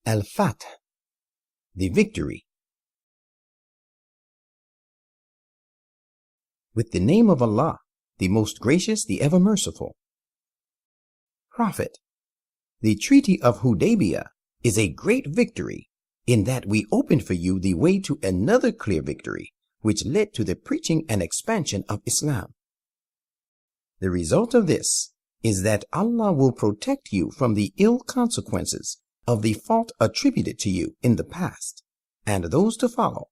Al-Fath, the victory. With the name of Allah, the most gracious, the ever merciful. Prophet, the Treaty of Hudaybiyah is a great victory in that we opened for you the way to another clear victory, which led to the preaching and expansion of Islam. The result of this is that Allah will protect you from the ill consequences of the fault attributed to you in the past and those to follow,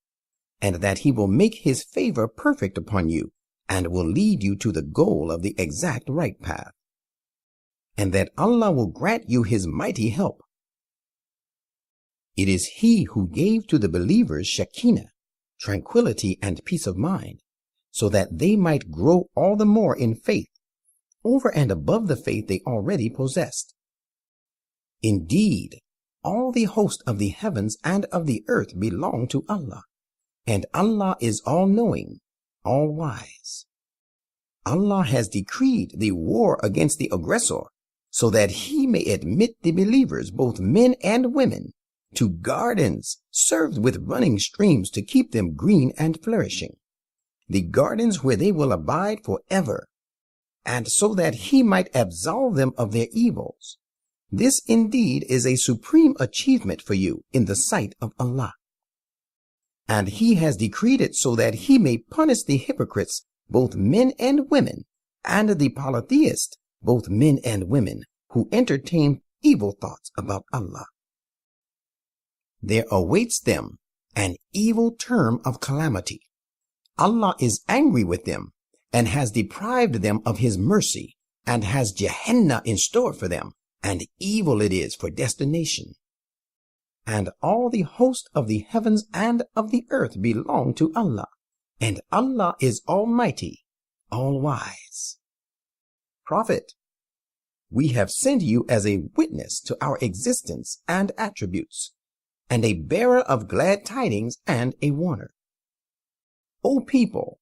and that He will make His favor perfect upon you and will lead you to the goal of the exact right path, and that Allah will grant you His mighty help. It is He who gave to the believers Shekinah, tranquility and peace of mind, so that they might grow all the more in faith, over and above the faith they already possessed. Indeed, all the host of the heavens and of the earth belong to Allah, and Allah is all-knowing, all-wise. Allah has decreed the war against the aggressor, so that He may admit the believers, both men and women, to gardens served with running streams to keep them green and flourishing, the gardens where they will abide forever, and so that He might absolve them of their evils. This indeed is a supreme achievement for you in the sight of Allah. And He has decreed it so that He may punish the hypocrites, both men and women, and the polytheists, both men and women, who entertain evil thoughts about Allah. There awaits them an evil term of calamity. Allah is angry with them and has deprived them of His mercy, and has Gehenna in store for them, and evil it is for destination. And all the host of the heavens and of the earth belong to Allah, and Allah is almighty, all-wise. Prophet, we have sent you as a witness to our existence and attributes, and a bearer of glad tidings and a warner. O people,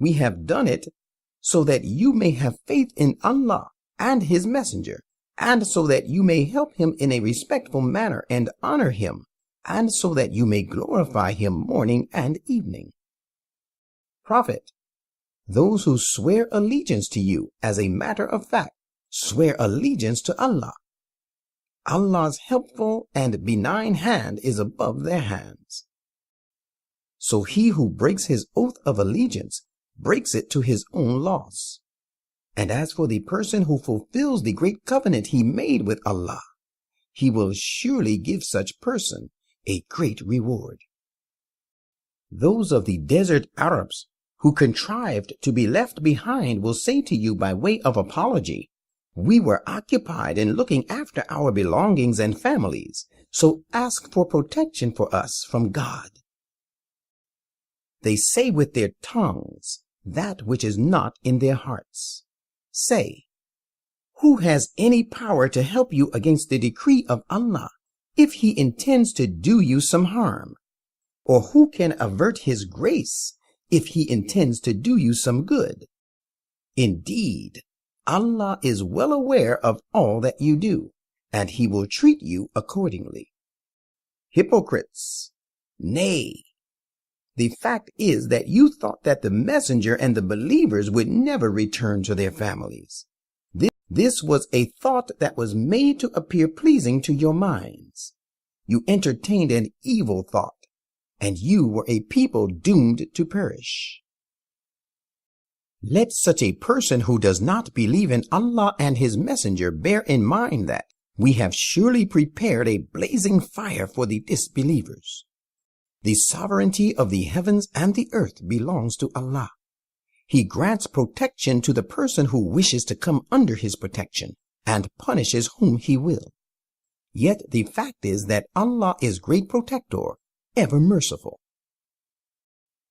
we have done it so that you may have faith in Allah and His messenger, and so that you may help Him in a respectful manner and honor Him, and so that you may glorify Him morning and evening. Prophet, those who swear allegiance to you as a matter of fact swear allegiance to Allah. Allah's helpful and benign hand is above their hands. So he who breaks his oath of allegiance breaks it to his own loss. And as for the person who fulfills the great covenant he made with Allah, He will surely give such person a great reward. Those of the desert Arabs who contrived to be left behind will say to you by way of apology, "We were occupied in looking after our belongings and families, so ask for protection for us from God." They say with their tongues that which is not in their hearts. Say, who has any power to help you against the decree of Allah if He intends to do you some harm? Or who can avert His grace if He intends to do you some good? Indeed, Allah is well aware of all that you do, and He will treat you accordingly. Hypocrites, nay, the fact is that you thought that the messenger and the believers would never return to their families. This was a thought that was made to appear pleasing to your minds. You entertained an evil thought, and you were a people doomed to perish. Let such a person who does not believe in Allah and His messenger bear in mind that we have surely prepared a blazing fire for the disbelievers. The sovereignty of the heavens and the earth belongs to Allah. He grants protection to the person who wishes to come under His protection and punishes whom He will. Yet the fact is that Allah is great protector, ever merciful.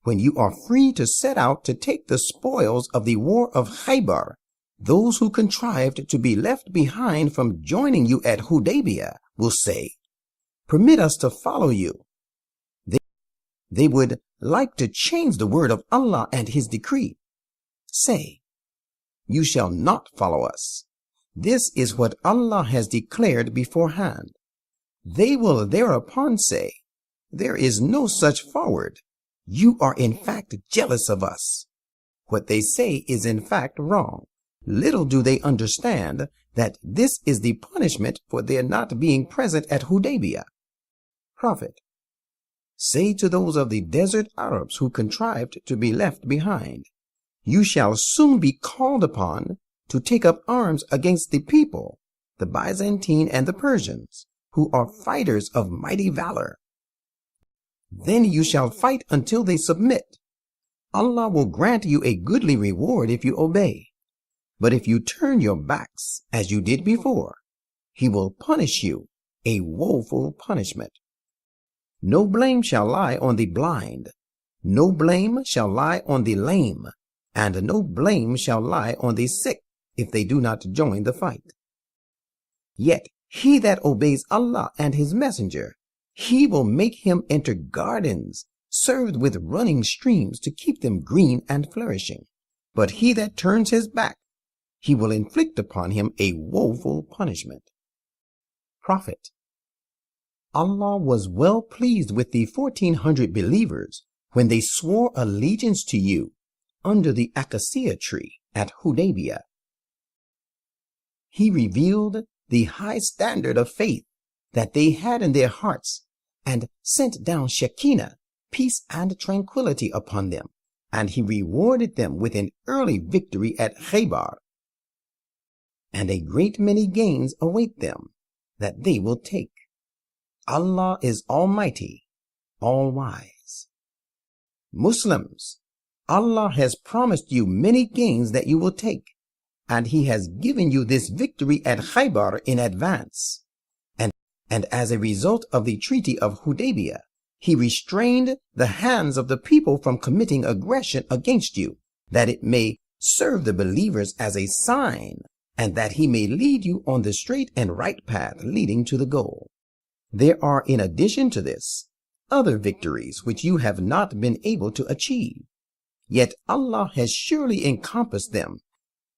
When you are free to set out to take the spoils of the war of Khaybar, those who contrived to be left behind from joining you at Hudaybiyah will say, "Permit us to follow you." They would like to change the word of Allah and His decree. Say, "You shall not follow us. This is what Allah has declared beforehand. They will thereupon say, "There is no such forward. You are in fact jealous of us." What they say is in fact wrong. Little do they understand that this is the punishment for their not being present at Hudaybiyah. Prophet, say to those of the desert Arabs who contrived to be left behind, "You shall soon be called upon to take up arms against the people, the Byzantine and the Persians, who are fighters of mighty valor. Then you shall fight until they submit. Allah will grant you a goodly reward if you obey. But if you turn your backs, as you did before, He will punish you a woeful punishment. No blame shall lie on the blind, no blame shall lie on the lame, and no blame shall lie on the sick if they do not join the fight. Yet he that obeys Allah and His Messenger, He will make him enter gardens served with running streams to keep them green and flourishing. But he that turns his back, He will inflict upon him a woeful punishment." Prophet, Allah was well pleased with the 1,400 believers when they swore allegiance to you under the acacia tree at Hudaybiyah. He revealed the high standard of faith that they had in their hearts and sent down Shekinah, peace and tranquility upon them, and He rewarded them with an early victory at Khaybar. And a great many gains await them that they will take. Allah is Almighty, All-Wise. Muslims, Allah has promised you many gains that you will take, and He has given you this victory at Khaybar in advance. And as a result of the Treaty of Hudaybiyah, He restrained the hands of the people from committing aggression against you, that it may serve the believers as a sign, and that He may lead you on the straight and right path leading to the goal. There are, in addition to this, other victories which you have not been able to achieve. Yet Allah has surely encompassed them,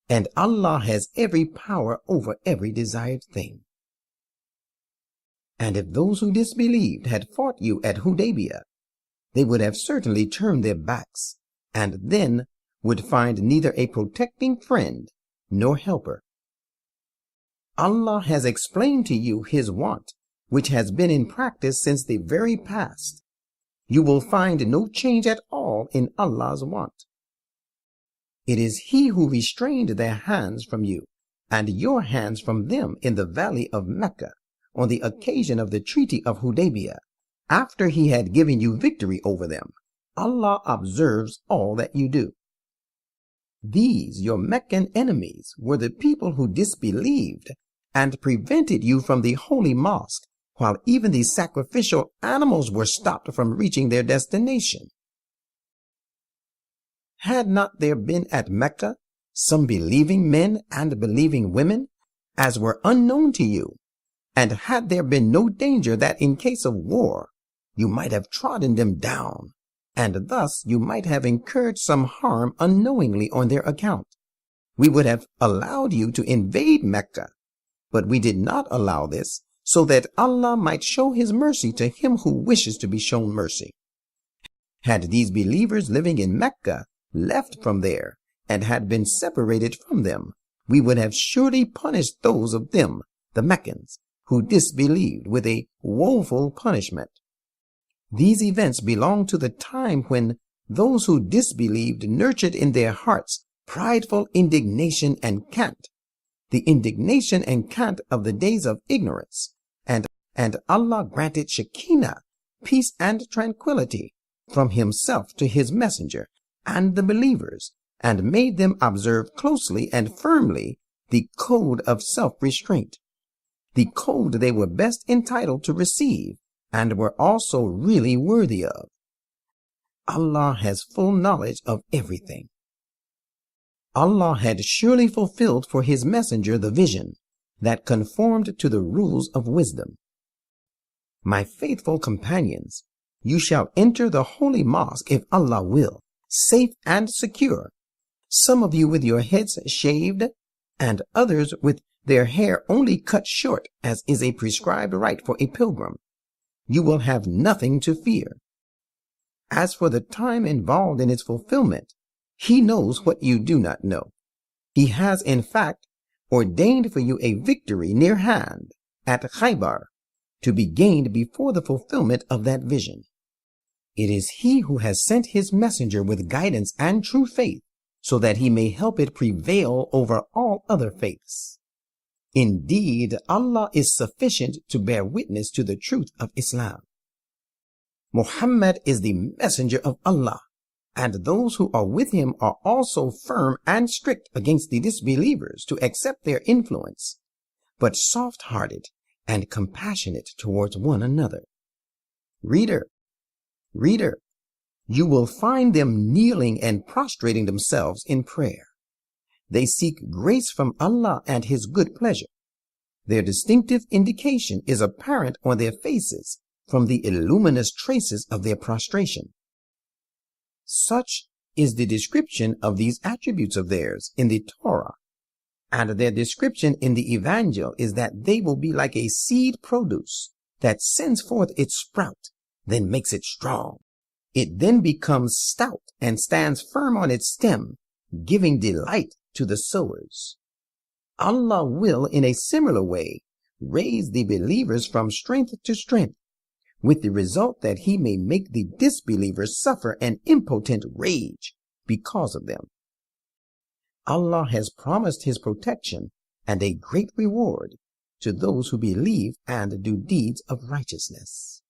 and Allah has every power over every desired thing. And if those who disbelieved had fought you at Hudaybiyah, they would have certainly turned their backs, and then would find neither a protecting friend nor helper. Allah has explained to you His want, which has been in practice since the very past. You will find no change at all in Allah's want. It is He who restrained their hands from you, and your hands from them in the valley of Mecca, on the occasion of the Treaty of Hudaybiyah, after He had given you victory over them. Allah observes all that you do. These, your Meccan enemies, were the people who disbelieved and prevented you from the holy mosque, while even the sacrificial animals were stopped from reaching their destination. Had not there been at Mecca some believing men and believing women, as were unknown to you, and had there been no danger that in case of war you might have trodden them down, and thus you might have incurred some harm unknowingly on their account, we would have allowed you to invade Mecca, but we did not allow this, so that Allah might show His mercy to him who wishes to be shown mercy. Had these believers living in Mecca left from there and had been separated from them, we would have surely punished those of them, the Meccans, who disbelieved, with a woeful punishment. These events belong to the time when those who disbelieved nurtured in their hearts prideful indignation and cant, the indignation and cant of the days of ignorance, and Allah granted Shekinah, peace and tranquility, from Himself to His messenger and the believers, and made them observe closely and firmly the code of self-restraint, the code they were best entitled to receive and were also really worthy of. Allah has full knowledge of everything. Allah had surely fulfilled for His messenger the vision that conformed to the rules of wisdom. My faithful companions, you shall enter the holy mosque if Allah will, safe and secure, some of you with your heads shaved, and others with their hair only cut short as is a prescribed right for a pilgrim, you will have nothing to fear. As for the time involved in its fulfillment, he knows what you do not know. He has, in fact, ordained for you a victory near hand at Khaybar to be gained before the fulfillment of that vision. It is he who has sent his messenger with guidance and true faith so that he may help it prevail over all other faiths. Indeed, Allah is sufficient to bear witness to the truth of Islam. Muhammad is the messenger of Allah, and those who are with him are also firm and strict against the disbelievers to accept their influence, but soft-hearted and compassionate towards one another. Reader, you will find them kneeling and prostrating themselves in prayer. They seek grace from Allah and His good pleasure. Their distinctive indication is apparent on their faces from the illuminous traces of their prostration. Such is the description of these attributes of theirs in the Torah, and their description in the Evangel is that they will be like a seed produce that sends forth its sprout, then makes it strong. It then becomes stout and stands firm on its stem, giving delight to the sowers. Allah will, in a similar way, raise the believers from strength to strength, with the result that He may make the disbelievers suffer an impotent rage because of them. Allah has promised His protection and a great reward to those who believe and do deeds of righteousness.